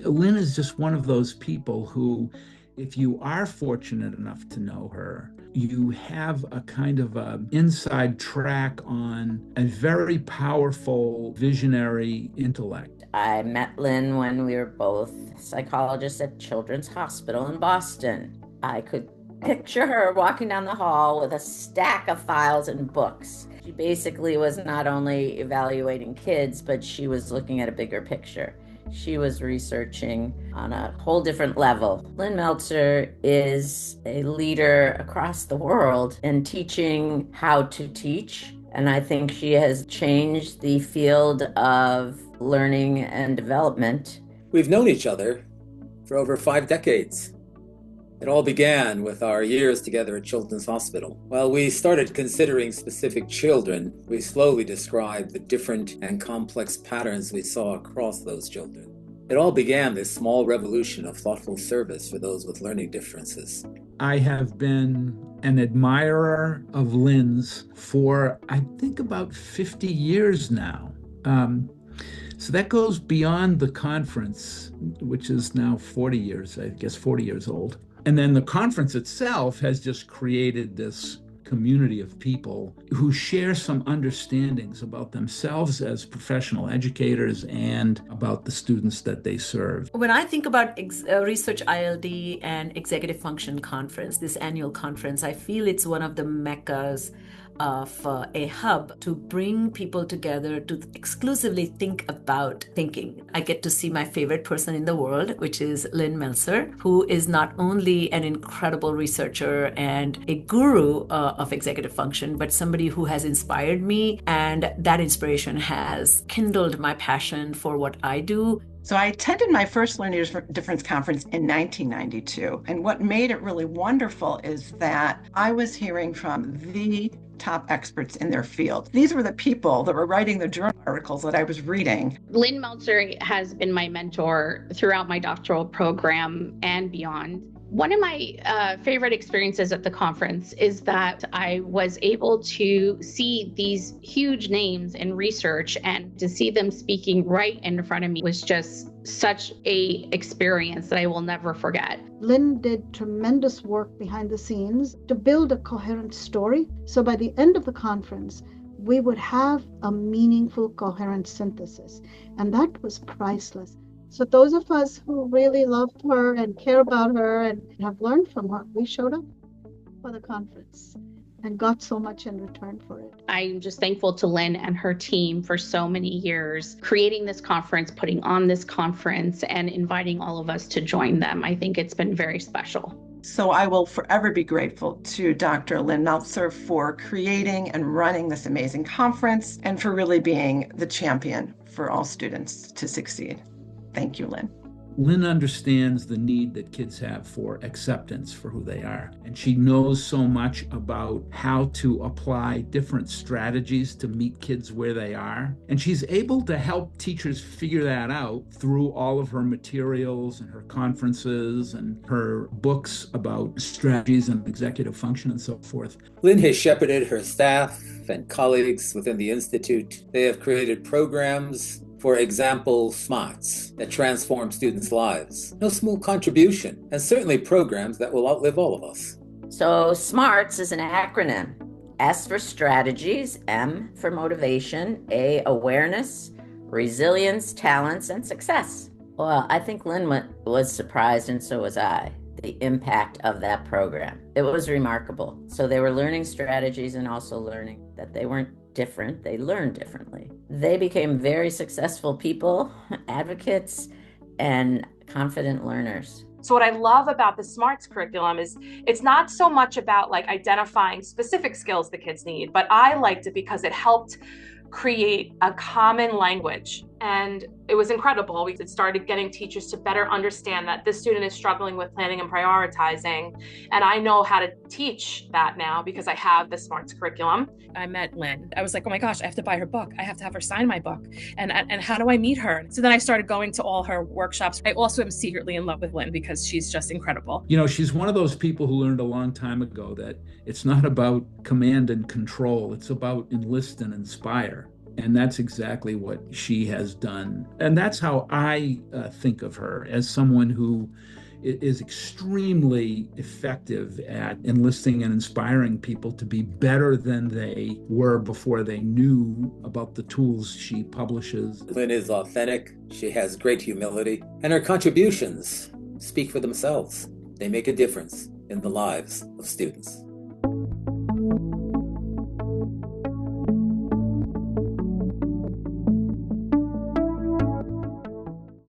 Lynn is just one of those people who, if you are fortunate enough to know her, you have a kind of a inside track on a very powerful visionary intellect. I met Lynn when we were both psychologists at Children's Hospital in Boston. I could picture her walking down the hall with a stack of files and books. She basically was not only evaluating kids, but she was looking at a bigger picture. She was researching on a whole different level. Lynn Meltzer is a leader across the world in teaching how to teach. And I think she has changed the field of learning and development. We've known each other for over 5 decades. It all began with our years together at Children's Hospital. While we started considering specific children, we slowly described the different and complex patterns we saw across those children. It all began this small revolution of thoughtful service for those with learning differences. I have been an admirer of Lynn's for, I think, about 50 years now. So that goes beyond the conference, which is now 40 years, I guess 40 years old. And then the conference itself has just created this community of people who share some understandings about themselves as professional educators and about the students that they serve. When I think about ResearchILD and Executive Function Conference, this annual conference, I feel it's one of the meccas of a hub to bring people together to exclusively think about thinking. I get to see my favorite person in the world, which is Lynn Meltzer, who is not only an incredible researcher and a guru of executive function, but somebody who has inspired me, and that inspiration has kindled my passion for what I do. So I attended my first Learning Difference Conference in 1992. And what made it really wonderful is that I was hearing from the top experts in their field. These were the people that were writing the journal articles that I was reading. Lynn Meltzer has been my mentor throughout my doctoral program and beyond. One of my favorite experiences at the conference is that I was able to see these huge names in research, and to see them speaking right in front of me was just such a experience that I will never forget. Lynn did tremendous work behind the scenes to build a coherent story. So by the end of the conference, we would have a meaningful, coherent synthesis. And that was priceless. So those of us who really loved her and care about her and have learned from her, we showed up for the conference and got so much in return for it. I'm just thankful to Lynn and her team for so many years, creating this conference, putting on this conference, and inviting all of us to join them. I think it's been very special. So I will forever be grateful to Dr. Lynn Meltzer for creating and running this amazing conference, and for really being the champion for all students to succeed. Thank you, Lynn. Lynn understands the need that kids have for acceptance for who they are. And she knows so much about how to apply different strategies to meet kids where they are. And she's able to help teachers figure that out through all of her materials and her conferences and her books about strategies and executive function and so forth. Lynn has shepherded her staff and colleagues within the Institute. They have created programs, for example, SMARTS, that transform students' lives. No small contribution, and certainly programs that will outlive all of us. So SMARTS is an acronym. S for strategies, M for motivation, A, awareness, resilience, talents, and success. Well, I think Lynn was surprised, and so was I, the impact of that program. It was remarkable. So they were learning strategies and also learning that they weren't different, they learned differently. They became very successful people, advocates, and confident learners. So what I love about the SMARTS curriculum is it's not so much about like identifying specific skills the kids need, but I liked it because it helped create a common language. And it was incredible. We started getting teachers to better understand that this student is struggling with planning and prioritizing. And I know how to teach that now because I have the SMARTS curriculum. I met Lynn. I was like, oh my gosh, I have to buy her book. I have to have her sign my book. And how do I meet her? So then I started going to all her workshops. I also am secretly in love with Lynn because she's just incredible. You know, she's one of those people who learned a long time ago that it's not about command and control. It's about enlist and inspire. And that's exactly what she has done. And that's how I think of her, as someone who is extremely effective at enlisting and inspiring people to be better than they were before they knew about the tools she publishes. Lynn is authentic, she has great humility, and her contributions speak for themselves. They make a difference in the lives of students.